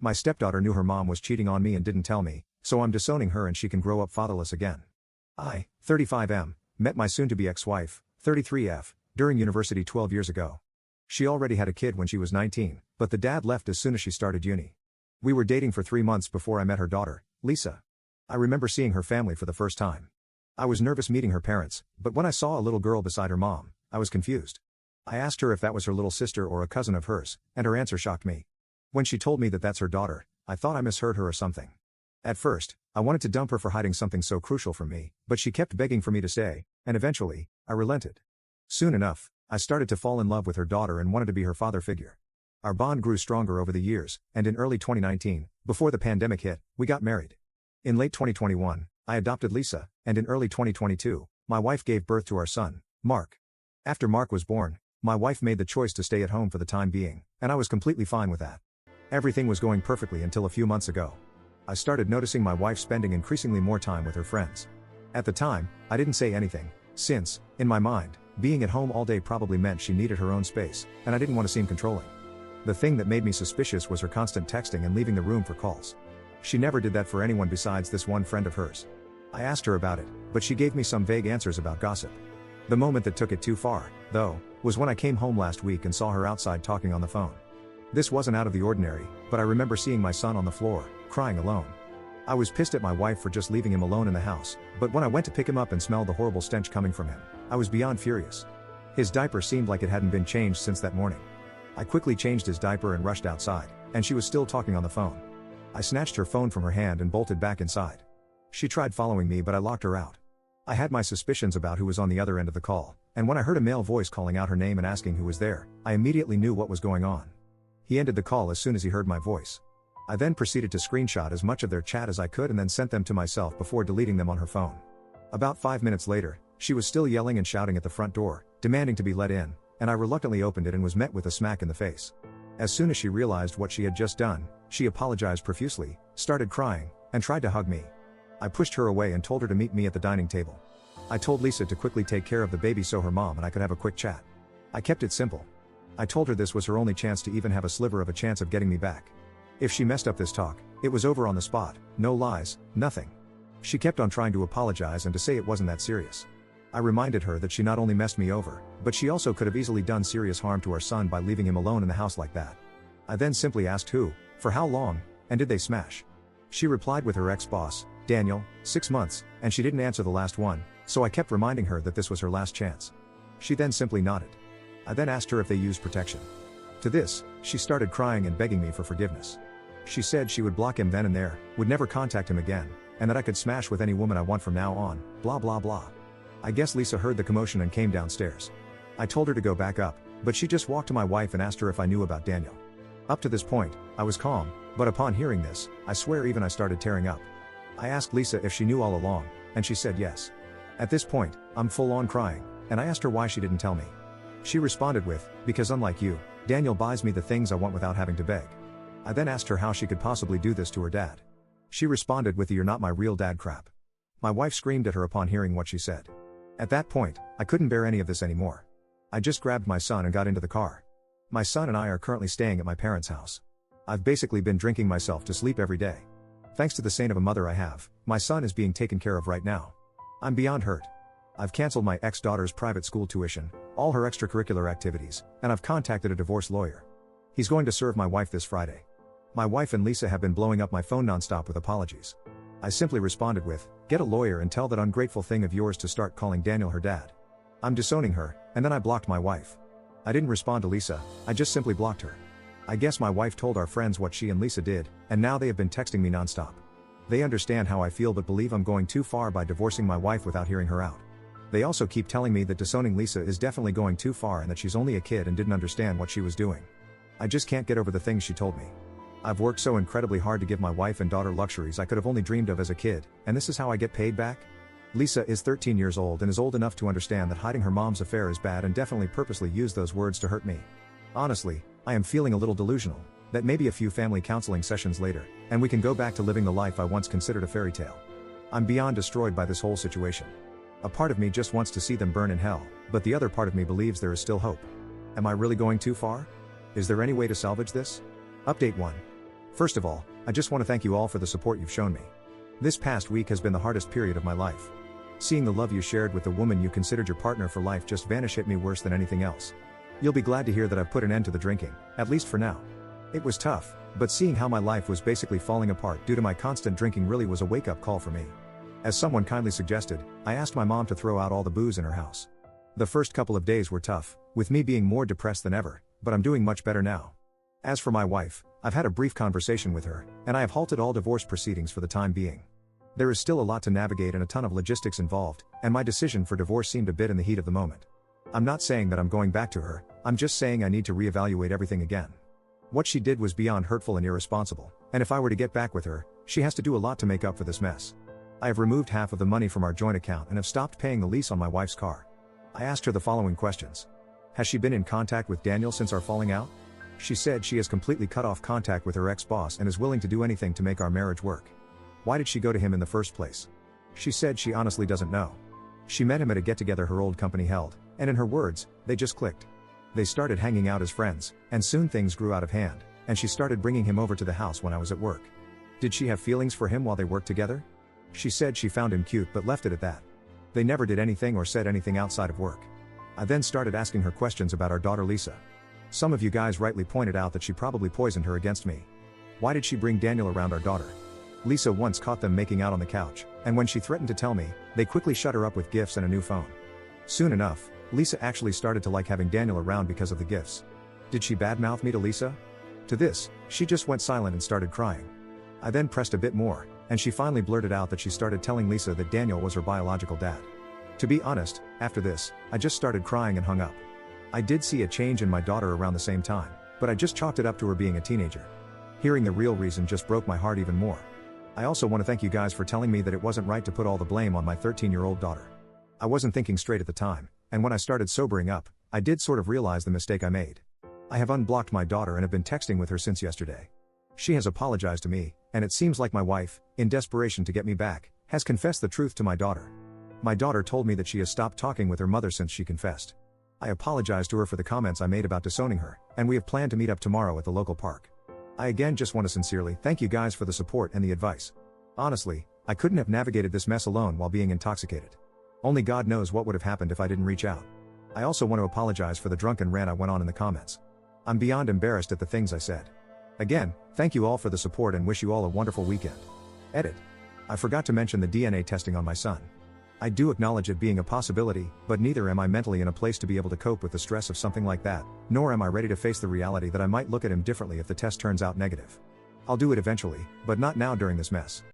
My stepdaughter knew her mom was cheating on me and didn't tell me, so I'm disowning her and she can grow up fatherless again. I, 35M, met my soon-to-be ex-wife, 33F, during university 12 years ago. She already had a kid when she was 19, but the dad left as soon as she started uni. We were dating for 3 months before I met her daughter, Lisa. I remember seeing her family for the first time. I was nervous meeting her parents, but when I saw a little girl beside her mom, I was confused. I asked her if that was her little sister or a cousin of hers, and her answer shocked me. When she told me that that's her daughter, I thought I misheard her or something. At first, I wanted to dump her for hiding something so crucial from me, but she kept begging for me to stay, and eventually, I relented. Soon enough, I started to fall in love with her daughter and wanted to be her father figure. Our bond grew stronger over the years, and in early 2019, before the pandemic hit, we got married. In late 2021, I adopted Lisa, and in early 2022, my wife gave birth to our son, Mark. After Mark was born, my wife made the choice to stay at home for the time being, and I was completely fine with that. Everything was going perfectly until a few months ago. I started noticing my wife spending increasingly more time with her friends. At the time, I didn't say anything, since, in my mind, being at home all day probably meant she needed her own space, and I didn't want to seem controlling. The thing that made me suspicious was her constant texting and leaving the room for calls. She never did that for anyone besides this one friend of hers. I asked her about it, but she gave me some vague answers about gossip. The moment that took it too far, though, was when I came home last week and saw her outside talking on the phone. This wasn't out of the ordinary, but I remember seeing my son on the floor, crying alone. I was pissed at my wife for just leaving him alone in the house, but when I went to pick him up and smelled the horrible stench coming from him, I was beyond furious. His diaper seemed like it hadn't been changed since that morning. I quickly changed his diaper and rushed outside, and she was still talking on the phone. I snatched her phone from her hand and bolted back inside. She tried following me, but I locked her out. I had my suspicions about who was on the other end of the call, and when I heard a male voice calling out her name and asking who was there, I immediately knew what was going on. He ended the call as soon as he heard my voice. I then proceeded to screenshot as much of their chat as I could and then sent them to myself before deleting them on her phone. About 5 minutes later, she was still yelling and shouting at the front door, demanding to be let in, and I reluctantly opened it and was met with a smack in the face. As soon as she realized what she had just done, she apologized profusely, started crying, and tried to hug me. I pushed her away and told her to meet me at the dining table. I told Lisa to quickly take care of the baby so her mom and I could have a quick chat. I kept it simple. I told her this was her only chance to even have a sliver of a chance of getting me back. If she messed up this talk, it was over on the spot, no lies, nothing. She kept on trying to apologize and to say it wasn't that serious. I reminded her that she not only messed me over, but she also could have easily done serious harm to our son by leaving him alone in the house like that. I then simply asked who, for how long, and did they smash? She replied with her ex-boss, Daniel, 6 months, and she didn't answer the last one, so I kept reminding her that this was her last chance. She then simply nodded. I then asked her if they used protection. To this, she started crying and begging me for forgiveness. She said she would block him then and there, would never contact him again, and that I could smash with any woman I want from now on, blah blah blah. I guess Lisa heard the commotion and came downstairs. I told her to go back up, but she just walked to my wife and asked her if I knew about Daniel. Up to this point, I was calm, but upon hearing this, I swear even I started tearing up. I asked Lisa if she knew all along, and she said yes. At this point, I'm full on crying, and I asked her why she didn't tell me. She responded with, because unlike you, Daniel buys me the things I want without having to beg. I then asked her how she could possibly do this to her dad. She responded with the "you're not my real dad" crap. My wife screamed at her upon hearing what she said. At that point, I couldn't bear any of this anymore. I just grabbed my son and got into the car. My son and I are currently staying at my parents' house. I've basically been drinking myself to sleep every day. Thanks to the saint of a mother I have, my son is being taken care of right now. I'm beyond hurt. I've canceled my ex-daughter's private school tuition, all her extracurricular activities, and I've contacted a divorce lawyer. He's going to serve my wife this Friday. My wife and Lisa have been blowing up my phone nonstop with apologies. I simply responded with, get a lawyer and tell that ungrateful thing of yours to start calling Daniel her dad. I'm disowning her, and then I blocked my wife. I didn't respond to Lisa, I just simply blocked her. I guess my wife told our friends what she and Lisa did, and now they have been texting me nonstop. They understand how I feel but believe I'm going too far by divorcing my wife without hearing her out. They also keep telling me that disowning Lisa is definitely going too far and that she's only a kid and didn't understand what she was doing. I just can't get over the things she told me. I've worked so incredibly hard to give my wife and daughter luxuries I could have only dreamed of as a kid, and this is how I get paid back? Lisa is 13 years old and is old enough to understand that hiding her mom's affair is bad and definitely purposely used those words to hurt me. Honestly, I am feeling a little delusional, that maybe a few family counseling sessions later, and we can go back to living the life I once considered a fairy tale. I'm beyond destroyed by this whole situation. A part of me just wants to see them burn in hell, but the other part of me believes there is still hope. Am I really going too far? Is there any way to salvage this? Update 1. First of all, I just want to thank you all for the support you've shown me. This past week has been the hardest period of my life. Seeing the love you shared with the woman you considered your partner for life just vanish hit me worse than anything else. You'll be glad to hear that I've put an end to the drinking, at least for now. It was tough, but seeing how my life was basically falling apart due to my constant drinking really was a wake-up call for me. As someone kindly suggested, I asked my mom to throw out all the booze in her house. The first couple of days were tough, with me being more depressed than ever, but I'm doing much better now. As for my wife, I've had a brief conversation with her, and I have halted all divorce proceedings for the time being. There is still a lot to navigate and a ton of logistics involved, and my decision for divorce seemed a bit in the heat of the moment. I'm not saying that I'm going back to her, I'm just saying I need to reevaluate everything again. What she did was beyond hurtful and irresponsible, and if I were to get back with her, she has to do a lot to make up for this mess. I have removed half of the money from our joint account and have stopped paying the lease on my wife's car. I asked her the following questions. Has she been in contact with Daniel since our falling out? She said she has completely cut off contact with her ex-boss and is willing to do anything to make our marriage work. Why did she go to him in the first place? She said she honestly doesn't know. She met him at a get-together her old company held, and in her words, they just clicked. They started hanging out as friends, and soon things grew out of hand, and she started bringing him over to the house when I was at work. Did she have feelings for him while they worked together? She said she found him cute but left it at that. They never did anything or said anything outside of work. I then started asking her questions about our daughter Lisa. Some of you guys rightly pointed out that she probably poisoned her against me. Why did she bring Daniel around our daughter? Lisa once caught them making out on the couch, and when she threatened to tell me, they quickly shut her up with gifts and a new phone. Soon enough, Lisa actually started to like having Daniel around because of the gifts. Did she badmouth me to Lisa? To this, she just went silent and started crying. I then pressed a bit more, and she finally blurted out that she started telling Lisa that Daniel was her biological dad. To be honest, after this, I just started crying and hung up. I did see a change in my daughter around the same time, but I just chalked it up to her being a teenager. Hearing the real reason just broke my heart even more. I also want to thank you guys for telling me that it wasn't right to put all the blame on my 13-year-old daughter. I wasn't thinking straight at the time, and when I started sobering up, I did sort of realize the mistake I made. I have unblocked my daughter and have been texting with her since yesterday. She has apologized to me, and it seems like my wife, in desperation to get me back, has confessed the truth to my daughter. My daughter told me that she has stopped talking with her mother since she confessed. I apologized to her for the comments I made about disowning her, and we have planned to meet up tomorrow at the local park. I again just want to sincerely thank you guys for the support and the advice. Honestly, I couldn't have navigated this mess alone while being intoxicated. Only God knows what would have happened if I didn't reach out. I also want to apologize for the drunken rant I went on in the comments. I'm beyond embarrassed at the things I said. Again, thank you all for the support and wish you all a wonderful weekend. Edit. I forgot to mention the DNA testing on my son. I do acknowledge it being a possibility, but neither am I mentally in a place to be able to cope with the stress of something like that, nor am I ready to face the reality that I might look at him differently if the test turns out negative. I'll do it eventually, but not now during this mess.